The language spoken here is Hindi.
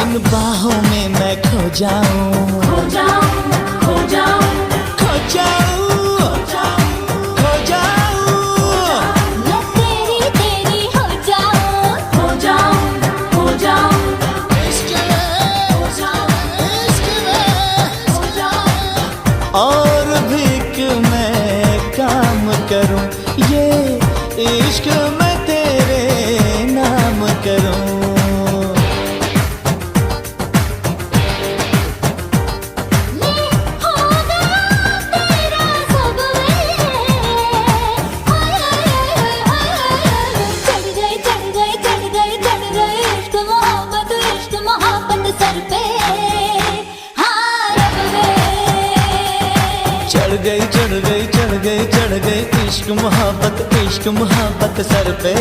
इन बाहों में मैं खो जाऊं, खो जाऊं, खो जाऊं, खो जाऊं, खो जाऊं। मैं तेरी तेरी हो जाऊं, हो जाऊं, हो जाऊं, इश्क में, इश्क में, हो जाऊं। और भी कि मैं काम करूं, ये इश्क मैं तेरे नाम करूं। मैं हो गया तेरा सब चढ़ गए चढ़ गए चढ़ गए चढ़ गए इश्क मोहब्बत सर पे, हाँ रब गए। चढ़ गई चढ़ गई चढ़ गई चढ़ गई इश्क मोहब्बत सर पे।